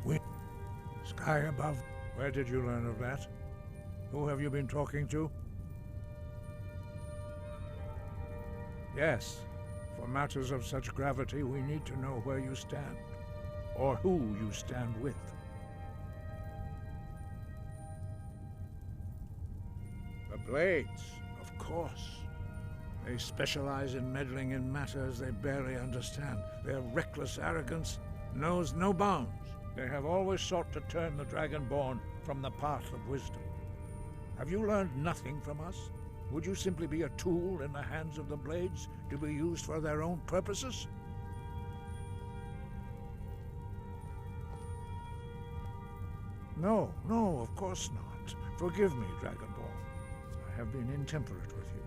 wind, sky above. Where did you learn of that? Who have you been talking to? Yes, for matters of such gravity, we need to know where you stand, or who you stand with. The Blades, of course. They specialize in meddling in matters they barely understand. Their reckless arrogance knows no bounds. They have always sought to turn the Dragonborn from the path of wisdom. Have you learned nothing from us? Would you simply be a tool in the hands of the Blades to be used for their own purposes? No, of course not. Forgive me, Dragonborn. I have been intemperate with you.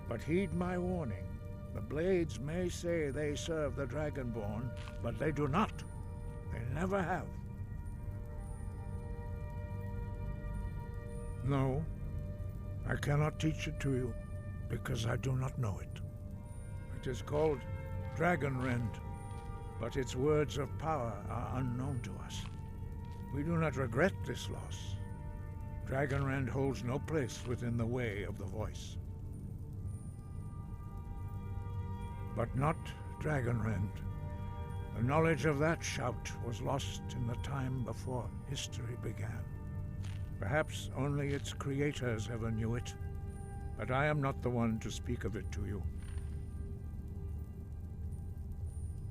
But heed my warning. The Blades may say they serve the Dragonborn, but they do not. They never have. No, I cannot teach it to you, because I do not know it. It is called Dragonrend, but its words of power are unknown to us. We do not regret this loss. Dragonrend holds no place within the way of the voice. But not Dragonrend. The knowledge of that shout was lost in the time before history began. Perhaps only its creators ever knew it, but I am not the one to speak of it to you.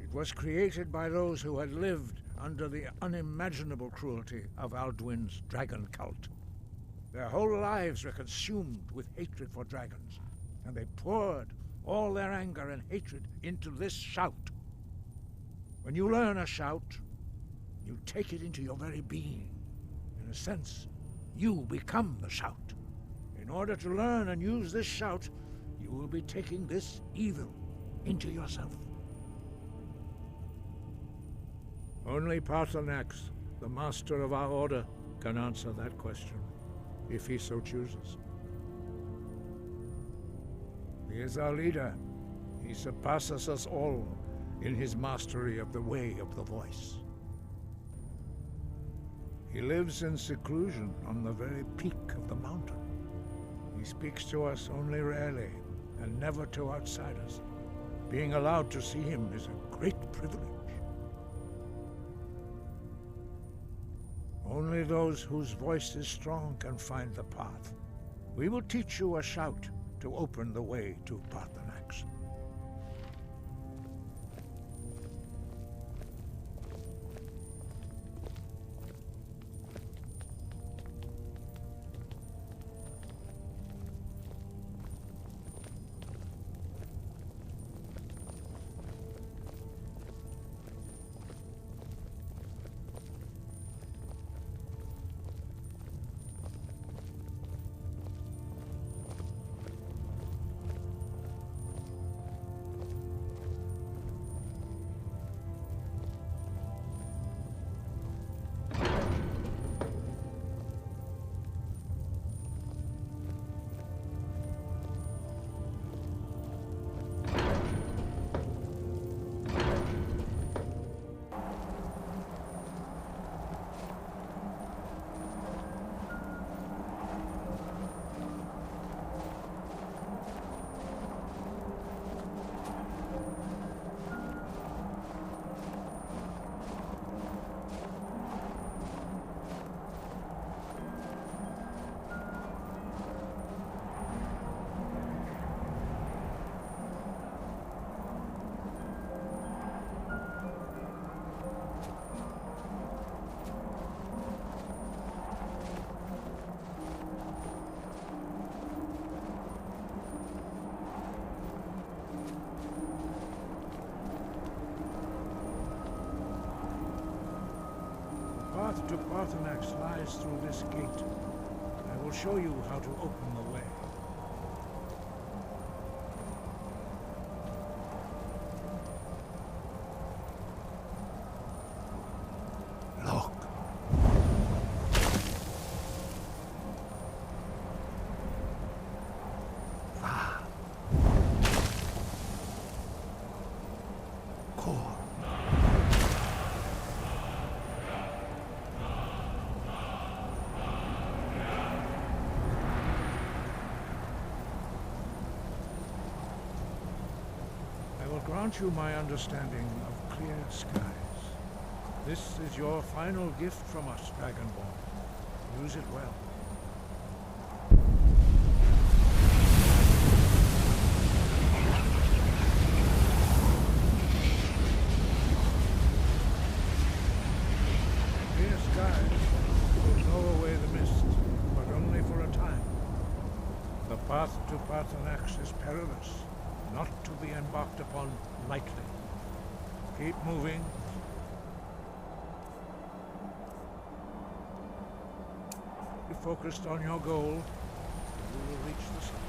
It was created by those who had lived under the unimaginable cruelty of Alduin's dragon cult. Their whole lives were consumed with hatred for dragons, and they poured all their anger and hatred into this shout. When you learn a shout, you take it into your very being. In a sense, you become the shout. In order to learn and use this shout, you will be taking this evil into yourself. Only Paarthurnax, the master of our order, can answer that question, if he so chooses. He is our leader. He surpasses us all in his mastery of the way of the voice. He lives in seclusion on the very peak of the mountain. He speaks to us only rarely, and never to outsiders. Being allowed to see him is a great privilege. Only those whose voice is strong can find the path. We will teach you a shout to open the way to Paarthurnax. The path to Paarthurnax lies through this gate. I will show you how to open the way. Look. Ah. Core. grant you my understanding of clear skies. This is your final gift from us, Dragonborn. Use it well. Clear skies will blow away the mist, but only for a time. The path to Paarthurnax is perilous, not to be embarked upon lightly. Keep moving. Be focused on your goal, and you will reach the summit.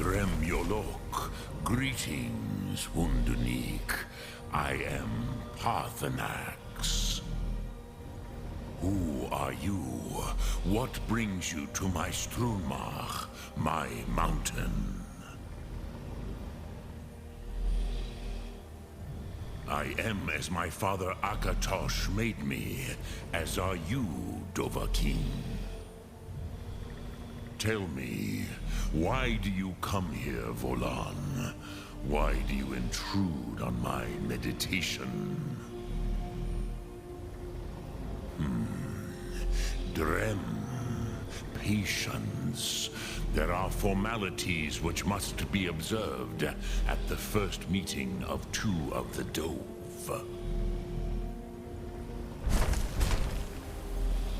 Drem Yolok, greetings, Wundunik. I am Parthenax. Who are you? What brings you to my Strunmach, my mountain? I am as my father Akatosh made me, as are you, Dovahkiin. Tell me, why do you come here, Volan? Why do you intrude on my meditation? Drem, patience. There are formalities which must be observed at the first meeting of two of the Dove.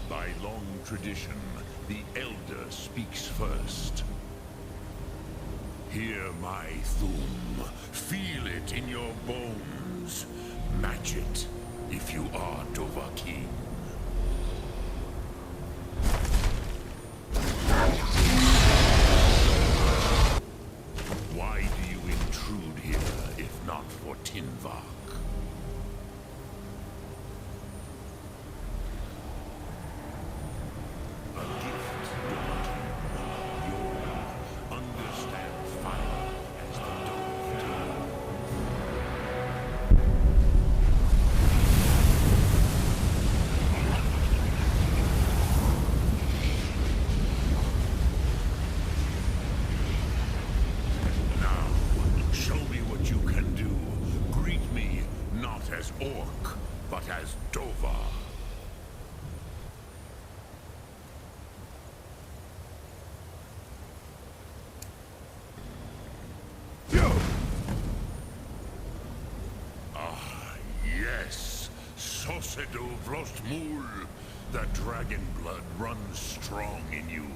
By long tradition, the Elder speaks first. Hear my Thum. Feel it in your bones. Match it if you are Dovahkiin. Why do you intrude here, if not for Tinvak? A gift, Dovahkiin. You understand fire as the Dove do. As Orc, but as Dova. Ah, yes. Sosedo Vrostmul. The dragon blood runs strong in you.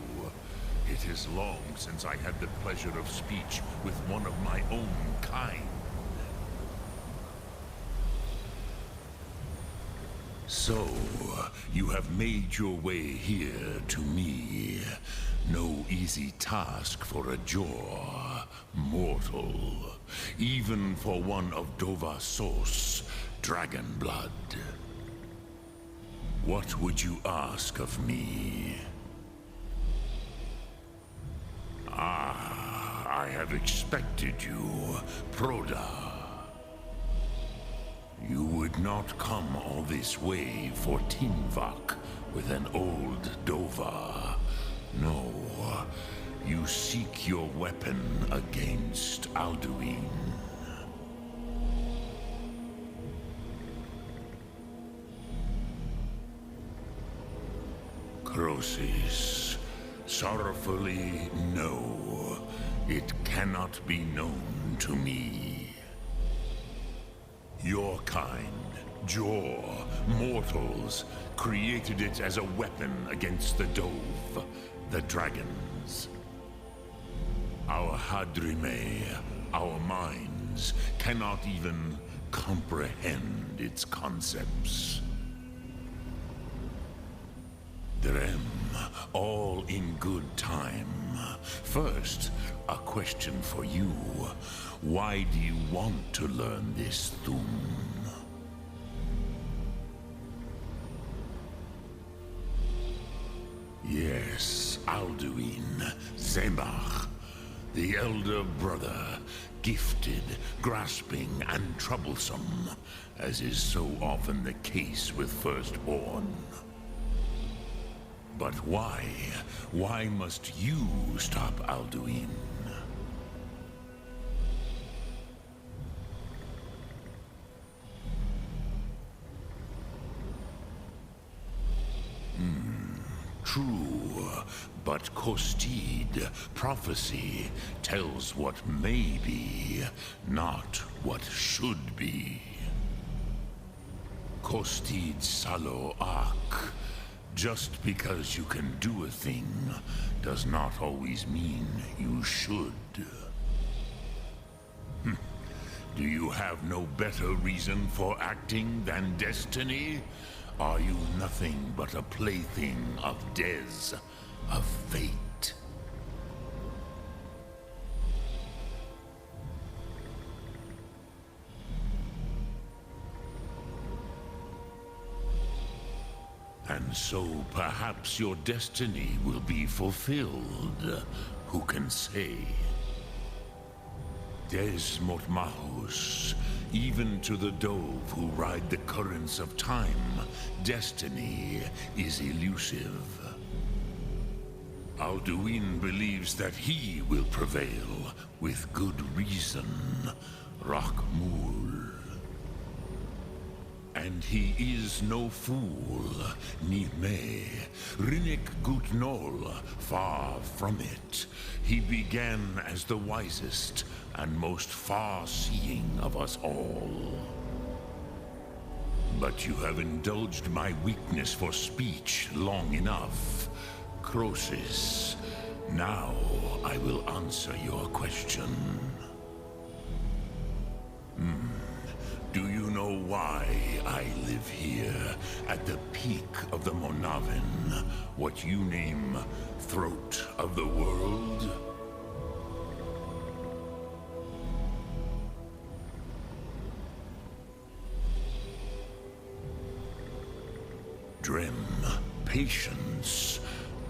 It is long since I had the pleasure of speech with one of my own kind. So, you have made your way here to me. No easy task for a Jor, mortal. Even for one of Dova Sos, dragon blood. What would you ask of me? Ah, I have expected you, Proda. You would not come all this way for Tinvak with an old Dova. No, you seek your weapon against Alduin. Crosis, sorrowfully, no. It cannot be known to me. Your kind, Jor, mortals, created it as a weapon against the Dove, the dragons. Our Hadrime, our minds, cannot even comprehend its concepts. Drem, all in good time. First, a question for you. Why do you want to learn this Thum? Yes, Alduin, Zemach, the elder brother, gifted, grasping, and troublesome, as is so often the case with firstborn. But why? Why must you stop Alduin? True, but Kostid, prophecy, tells what may be, not what should be. Kostid Salo Ak. Just because you can do a thing does not always mean you should. Do you have no better reason for acting than destiny? Are you nothing but a plaything of Dez, of fate? And so perhaps your destiny will be fulfilled. Who can say? Des Mortmahus, even to the dove who ride the currents of time, destiny is elusive. Alduin believes that he will prevail, with good reason, Rakmul. And he is no fool, ni me, Rinnik Gutnol, far from it. He began as the wisest and most far-seeing of us all. But you have indulged my weakness for speech long enough, Croesus. Now I will answer your question. Do you know why I live here, at the peak of the Monavin, what you name Throat of the World? Drem, patience.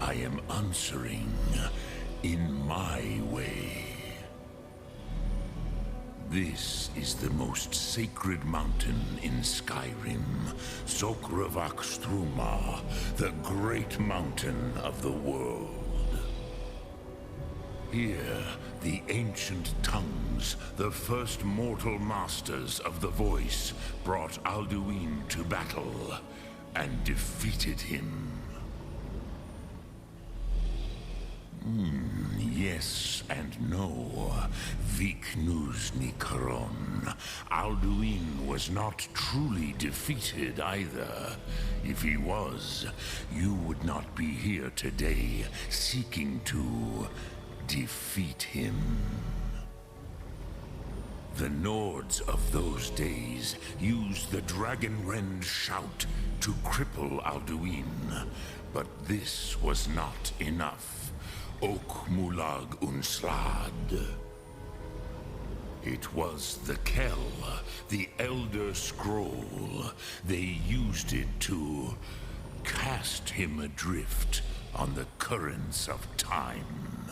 I am answering in my way. This is the most sacred mountain in Skyrim, Sokravak Struma, the great mountain of the world. Here, the ancient tongues, the first mortal masters of the voice, brought Alduin to battle and defeated him. Yes and no. Viknus Nikaron. Alduin was not truly defeated either. If he was, you would not be here today seeking to defeat him. The Nords of those days used the Dragonrend shout to cripple Alduin, but this was not enough. Ok Mulag Unslad. It was the Kell, the Elder Scroll. They used it to cast him adrift on the currents of time.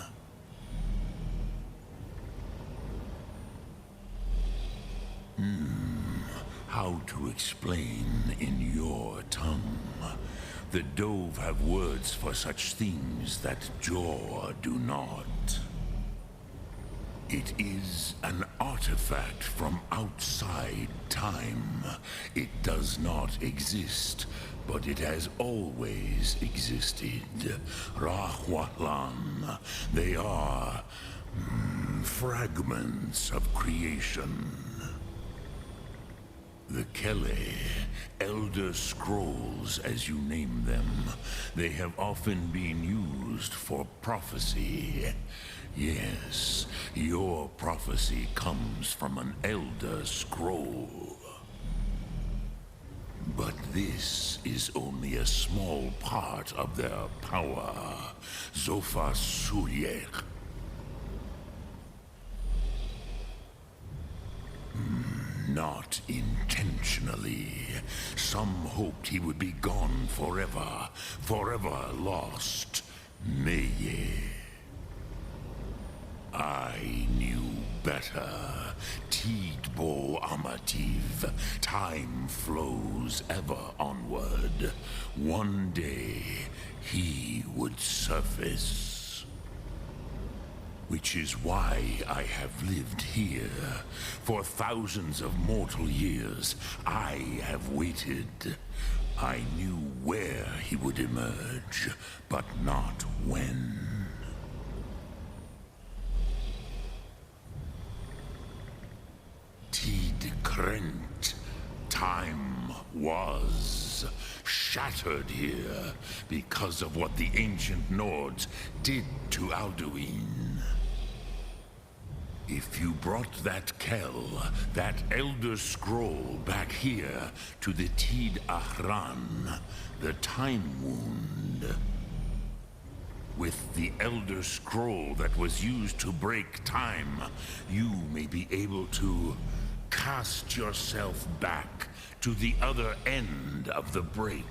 How to explain in your tongue? The Dove have words for such things that Jor do not. It is an artifact from outside time. It does not exist, but it has always existed. Rahwahlan. They are fragments of creation. The Kele, Elder Scrolls as you name them, they have often been used for prophecy. Yes, your prophecy comes from an Elder Scroll. But this is only a small part of their power. Zofa Suryek. Not intentionally. Some hoped he would be gone forever, forever lost. Meye. I knew better. Tidbo Amativ. Time flows ever onward. One day, he would surface. Which is why I have lived here. For thousands of mortal years, I have waited. I knew where he would emerge, but not when. Tid Krent. Time was shattered here because of what the ancient Nords did to Alduin. If you brought that Kell, that Elder Scroll back here to the Tid Ahran, the Time Wound, with the Elder Scroll that was used to break time, you may be able to cast yourself back to the other end of the break.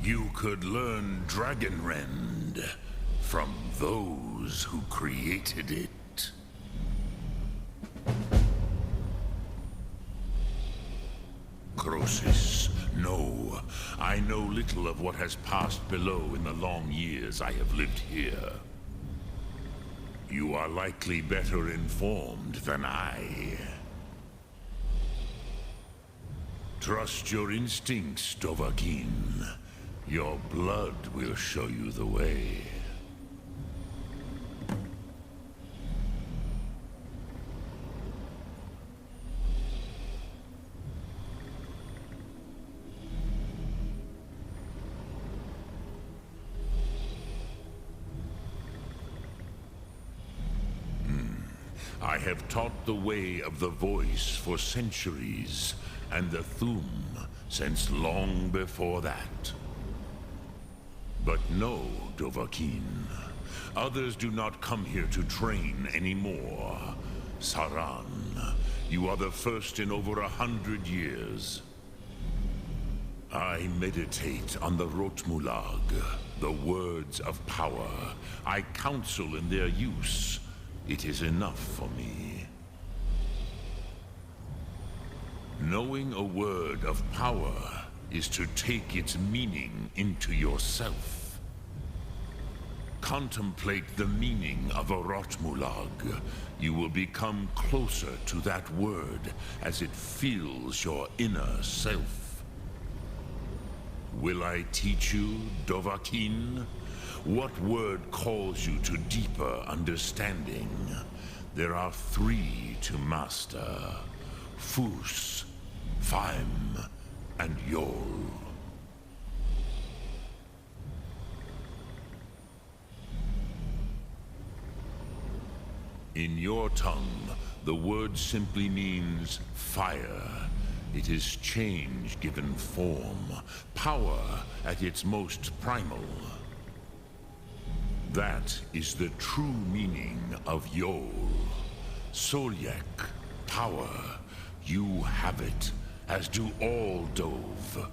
You could learn Dragonrend from those who created it. Crosis, no. I know little of what has passed below in the long years I have lived here. You are likely better informed than I. Trust your instincts, Dovahkiin. Your blood will show you the way. I have taught the way of the voice for centuries, and the Thu'um since long before that. But no, Dovahkiin. Others do not come here to train anymore. Saran, you are the first in over 100 years. I meditate on the Rotmulag, the words of power. I counsel in their use. It is enough for me. Knowing a word of power is to take its meaning into yourself. Contemplate the meaning of a Rotmulag. You will become closer to that word as it fills your inner self. Will I teach you, Dovahkiin? What word calls you to deeper understanding? There are 3 to master: Fus, Faim, and Yol. In your tongue, the word simply means fire. It is change given form, power at its most primal. That is the true meaning of Yol. Solyek, power. You have it, as do all Dove.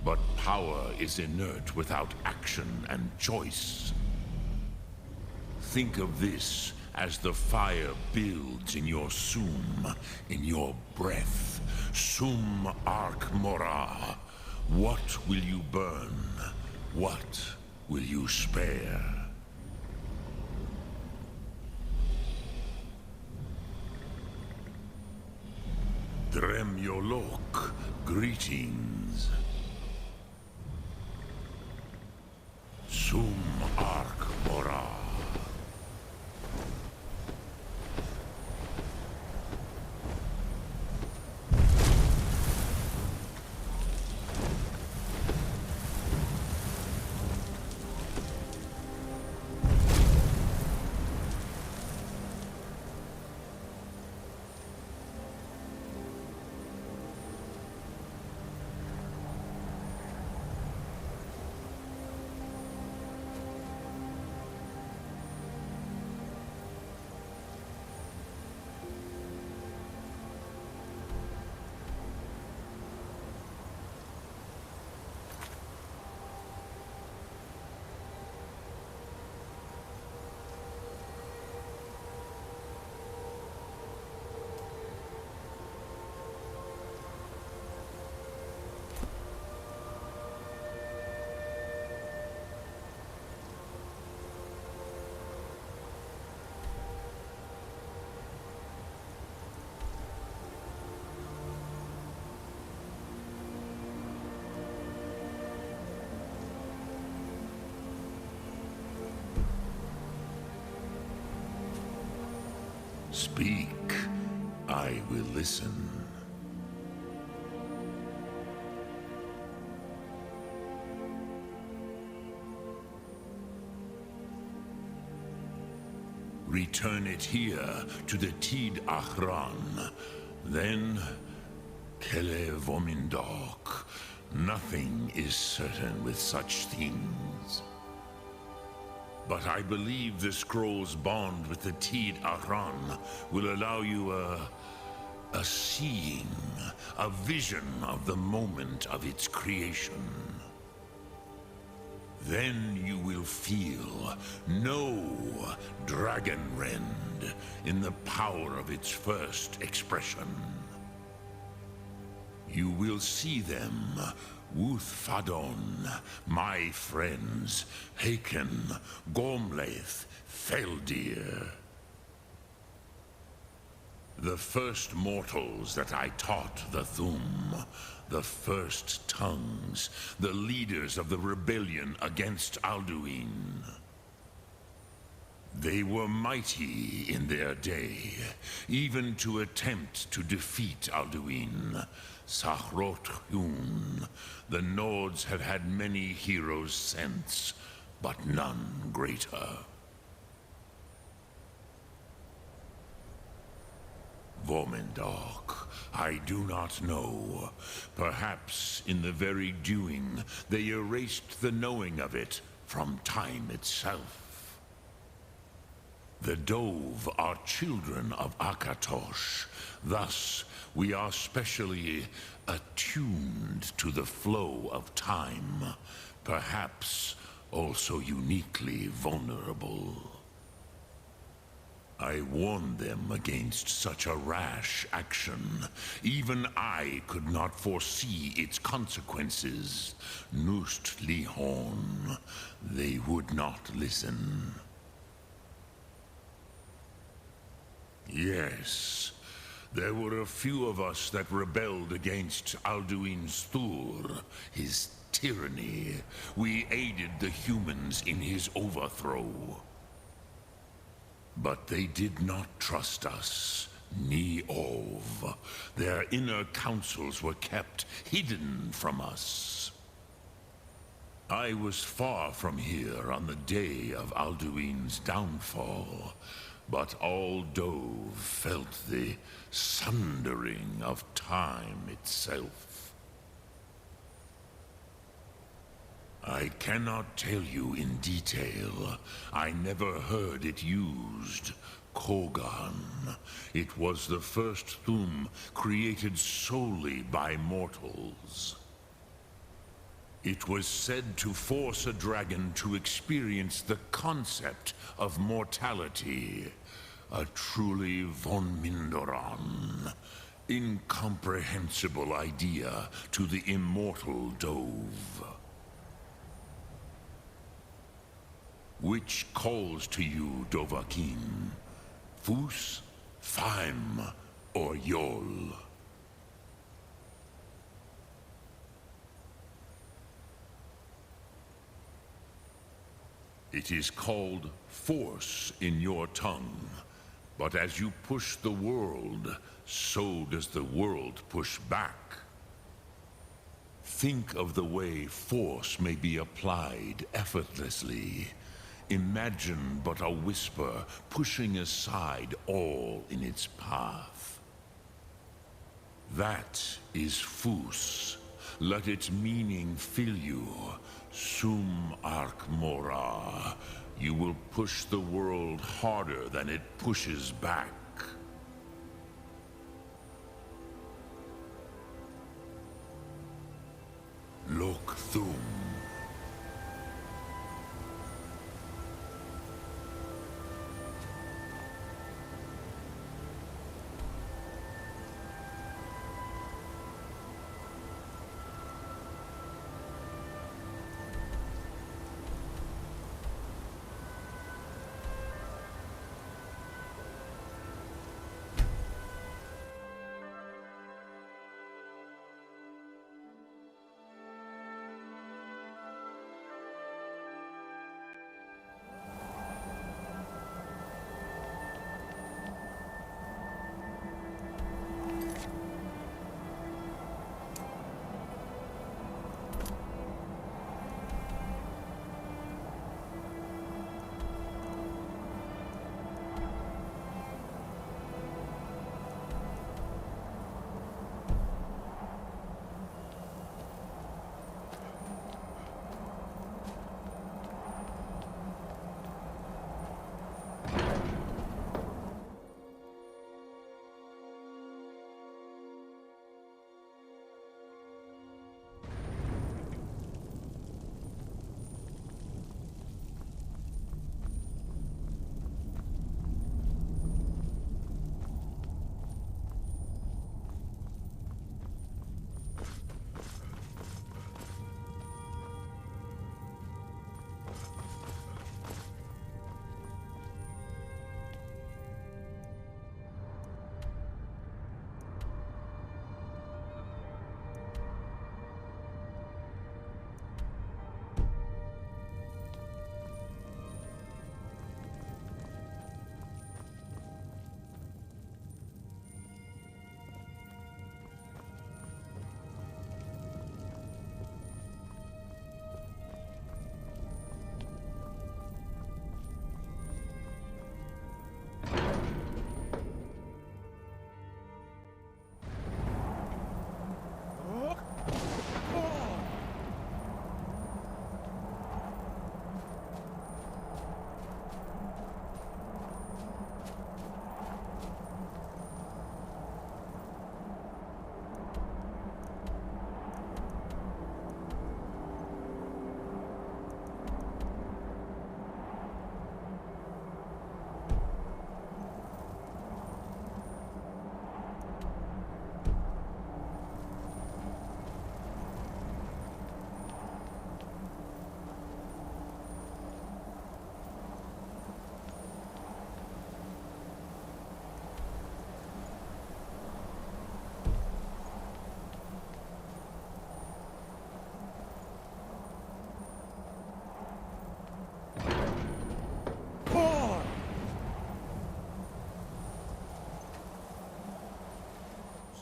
But power is inert without action and choice. Think of this as the fire builds in your Sum, in your breath. Sum Ark Mora. What will you burn? What will you spare? Dremyolok, greetings. Sum Ark Mora. Speak. I will listen. Return it here to the Tid Achran. Then, Kele Vomindok. Nothing is certain with such things. But I believe the scroll's bond with the Tid Achran will allow you a seeing, a vision of the moment of its creation. Then you will feel no dragon rend in the power of its first expression. You will see them, Wuthfadon, my friends, Haken, Gormlaith, Feldir. The first mortals that I taught the Thum, the first tongues, the leaders of the rebellion against Alduin. They were mighty in their day, even to attempt to defeat Alduin. Sahrot-Hun, the Nords have had many heroes since, but none greater. Vormendok, I do not know. Perhaps in the very doing, they erased the knowing of it from time itself. The Dove are children of Akatosh. Thus, we are specially attuned to the flow of time, perhaps also uniquely vulnerable. I warned them against such a rash action. Even I could not foresee its consequences. Nust Lihorn, they would not listen. Yes, there were a few of us that rebelled against Alduin Stur, his tyranny. We aided the humans in his overthrow. But they did not trust us, ni Ov. Their inner counsels were kept hidden from us. I was far from here on the day of Alduin's downfall, but all Dove felt the sundering of time itself. I cannot tell you in detail. I never heard it used. Kogan. It was the first Thum created solely by mortals. It was said to force a dragon to experience the concept of mortality. A truly von Mindoran. Incomprehensible idea to the immortal Dove. Which calls to you, Dovahkiin? Fus, Faim, or Yol? It is called force in your tongue, but as you push the world, so does the world push back. Think of the way force may be applied effortlessly. Imagine but a whisper pushing aside all in its path. That is Fus. Let its meaning fill you. Sum Ark Mora. You will push the world harder than it pushes back. Lok Thum.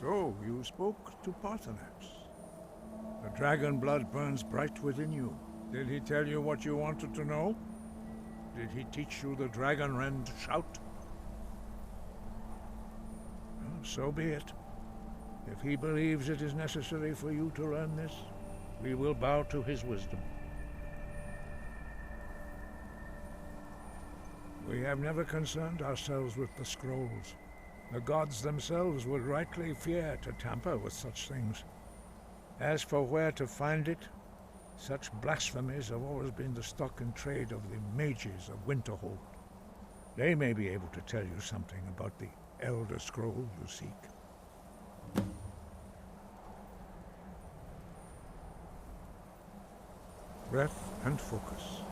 So, you spoke to Parthenax. The dragon blood burns bright within you. Did he tell you what you wanted to know? Did he teach you the dragon rend shout? Well, so be it. If he believes it is necessary for you to learn this, we will bow to his wisdom. We have never concerned ourselves with the scrolls. The gods themselves would rightly fear to tamper with such things. As for where to find it, such blasphemies have always been the stock and trade of the mages of Winterhold. They may be able to tell you something about the Elder Scroll you seek. Breath and focus.